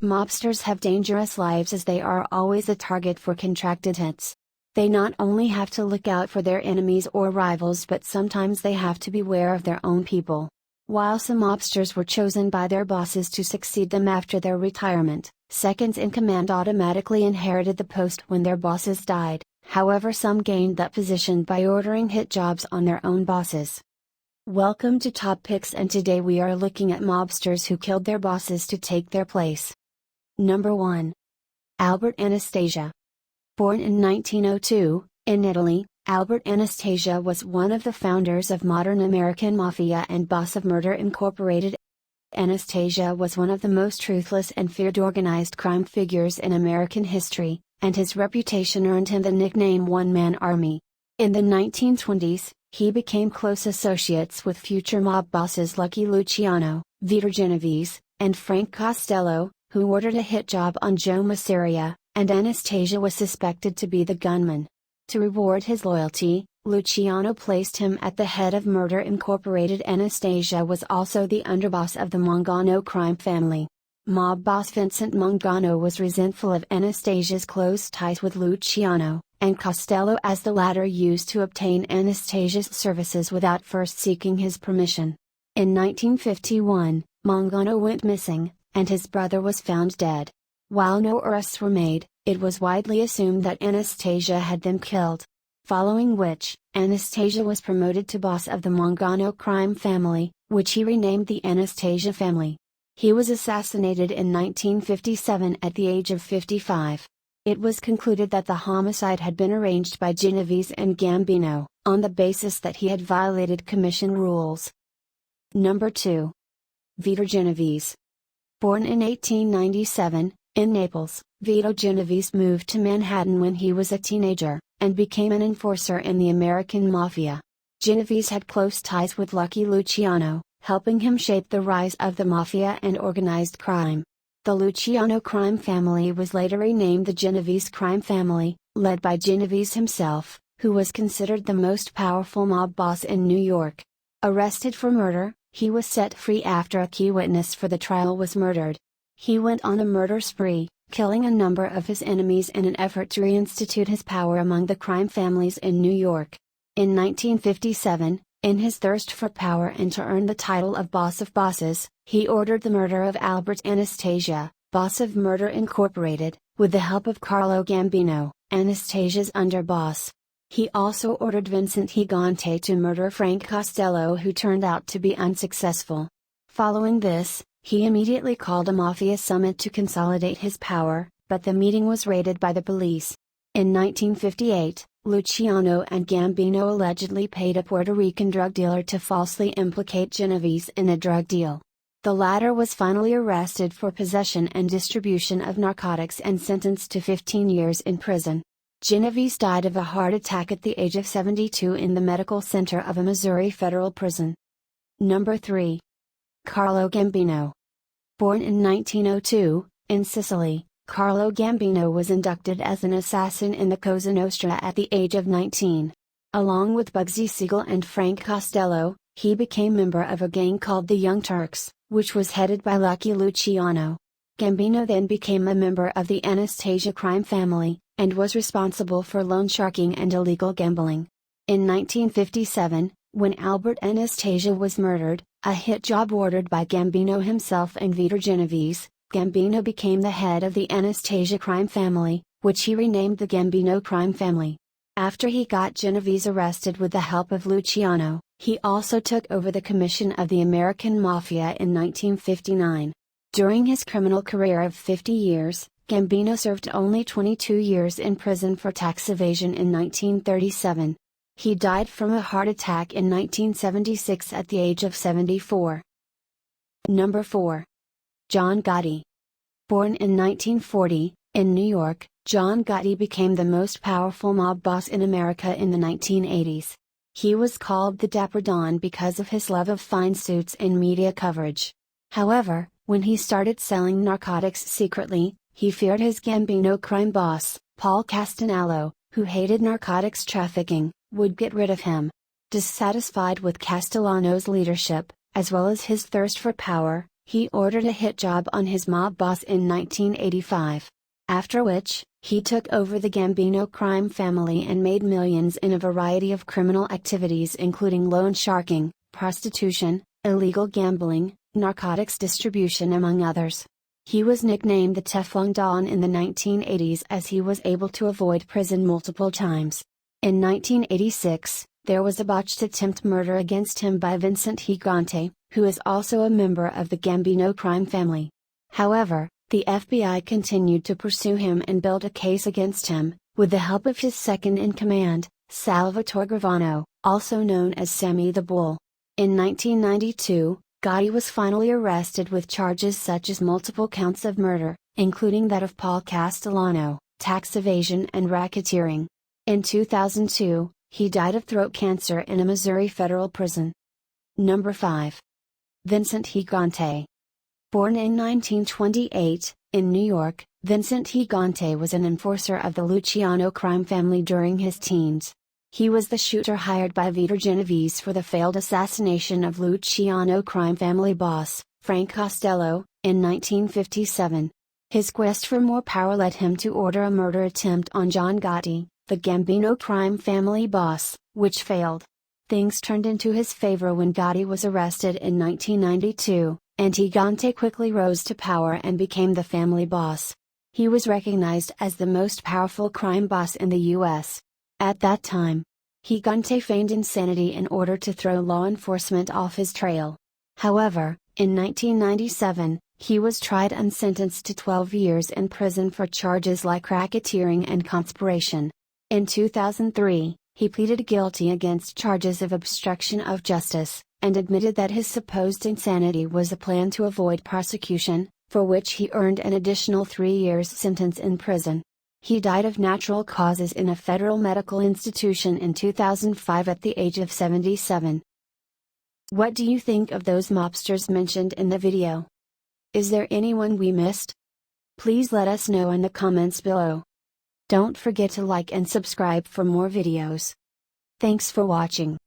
Mobsters have dangerous lives as they are always a target for contracted hits. They not only have to look out for their enemies or rivals, but sometimes they have to beware of their own people. While some mobsters were chosen by their bosses to succeed them after their retirement, seconds in command automatically inherited the post when their bosses died. However, some gained that position by ordering hit jobs on their own bosses. Welcome to Top Picks, and today we are looking at mobsters who killed their bosses to take their place. Number 1. Albert Anastasia. Born in 1902, in Italy, Albert Anastasia was one of the founders of modern American mafia and boss of Murder Incorporated. Anastasia was one of the most ruthless and feared organized crime figures in American history, and his reputation earned him the nickname One-Man Army. In the 1920s, he became close associates with future mob bosses Lucky Luciano, Vito Genovese, and Frank Costello, who ordered a hit job on Joe Masseria, and Anastasia was suspected to be the gunman. To reward his loyalty, Luciano placed him at the head of Murder Incorporated. Anastasia was also the underboss of the Mangano crime family. Mob boss Vincent Mangano was resentful of Anastasia's close ties with Luciano and Costello, as the latter used to obtain Anastasia's services without first seeking his permission. In 1951, Mangano went missing, and his brother was found dead. While no arrests were made, it was widely assumed that Anastasia had them killed. Following which, Anastasia was promoted to boss of the Mangano crime family, which he renamed the Anastasia family. He was assassinated in 1957 at the age of 55. It was concluded that the homicide had been arranged by Genovese and Gambino, on the basis that he had violated commission rules. Number 2. Vito Genovese. Born in 1897, in Naples, Vito Genovese moved to Manhattan when he was a teenager, and became an enforcer in the American Mafia. Genovese had close ties with Lucky Luciano, helping him shape the rise of the Mafia and organized crime. The Luciano crime family was later renamed the Genovese crime family, led by Genovese himself, who was considered the most powerful mob boss in New York. Arrested for murder, he was set free after a key witness for the trial was murdered. He went on a murder spree, killing a number of his enemies in an effort to reinstitute his power among the crime families in New York. In 1957, in his thirst for power and to earn the title of Boss of Bosses, he ordered the murder of Albert Anastasia, boss of Murder Incorporated, with the help of Carlo Gambino, Anastasia's underboss. He also ordered Vincent Gigante to murder Frank Costello, who turned out to be unsuccessful. Following this, he immediately called a mafia summit to consolidate his power, but the meeting was raided by the police. In 1958, Luciano and Gambino allegedly paid a Puerto Rican drug dealer to falsely implicate Genovese in a drug deal. The latter was finally arrested for possession and distribution of narcotics and sentenced to 15 years in prison. Genovese died of a heart attack at the age of 72 in the medical center of a Missouri federal prison. Number 3. Carlo Gambino. Born in 1902, in Sicily, Carlo Gambino was inducted as an assassin in the Cosa Nostra at the age of 19. Along with Bugsy Siegel and Frank Costello, he became member of a gang called the Young Turks, which was headed by Lucky Luciano. Gambino then became a member of the Anastasia crime family, and was responsible for loan sharking and illegal gambling. In 1957, when Albert Anastasia was murdered, a hit job ordered by Gambino himself and Vito Genovese, Gambino became the head of the Anastasia crime family, which he renamed the Gambino crime family. After he got Genovese arrested with the help of Luciano, he also took over the commission of the American Mafia in 1959. During his criminal career of 50 years, Gambino served only 22 years in prison for tax evasion in 1937. He died from a heart attack in 1976 at the age of 74. Number 4. John Gotti. Born in 1940, in New York, John Gotti became the most powerful mob boss in America in the 1980s. He was called the Dapper Don because of his love of fine suits and media coverage. However, when he started selling narcotics secretly, he feared his Gambino crime boss, Paul Castanalo, who hated narcotics trafficking, would get rid of him. Dissatisfied with Castellano's leadership, as well as his thirst for power, He ordered a hit job on his mob boss in 1985. After which, he took over the Gambino crime family and made millions in a variety of criminal activities including loan sharking, prostitution, illegal gambling, narcotics distribution among others. He was nicknamed the Teflon Don in the 1980s as he was able to avoid prison multiple times. In 1986, there was a botched attempt murder against him by Vincent Gigante, who is also a member of the Gambino crime family. However, the FBI continued to pursue him and build a case against him, with the help of his second-in-command, Salvatore Gravano, also known as Sammy the Bull. In 1992, Gotti was finally arrested with charges such as multiple counts of murder, including that of Paul Castellano, tax evasion and racketeering. In 2002, he died of throat cancer in a Missouri federal prison. Number 5. Vincent Gigante. Born in 1928, in New York, Vincent Gigante was an enforcer of the Luciano crime family during his teens. He was the shooter hired by Vito Genovese for the failed assassination of Luciano crime family boss, Frank Costello, in 1957. His quest for more power led him to order a murder attempt on John Gotti, the Gambino crime family boss, which failed. Things turned into his favor when Gotti was arrested in 1992, and Gigante quickly rose to power and became the family boss. He was recognized as the most powerful crime boss in the U.S. At that time, Gigante feigned insanity in order to throw law enforcement off his trail. However, in 1997, he was tried and sentenced to 12 years in prison for charges like racketeering and conspiration. In 2003, he pleaded guilty against charges of obstruction of justice, and admitted that his supposed insanity was a plan to avoid prosecution, for which he earned an additional 3 years sentence in prison. He died of natural causes in a federal medical institution in 2005 at the age of 77. What do you think of those mobsters mentioned in the video? Is there anyone we missed? Please let us know in the comments below. Don't forget to like and subscribe for more videos. Thanks for watching.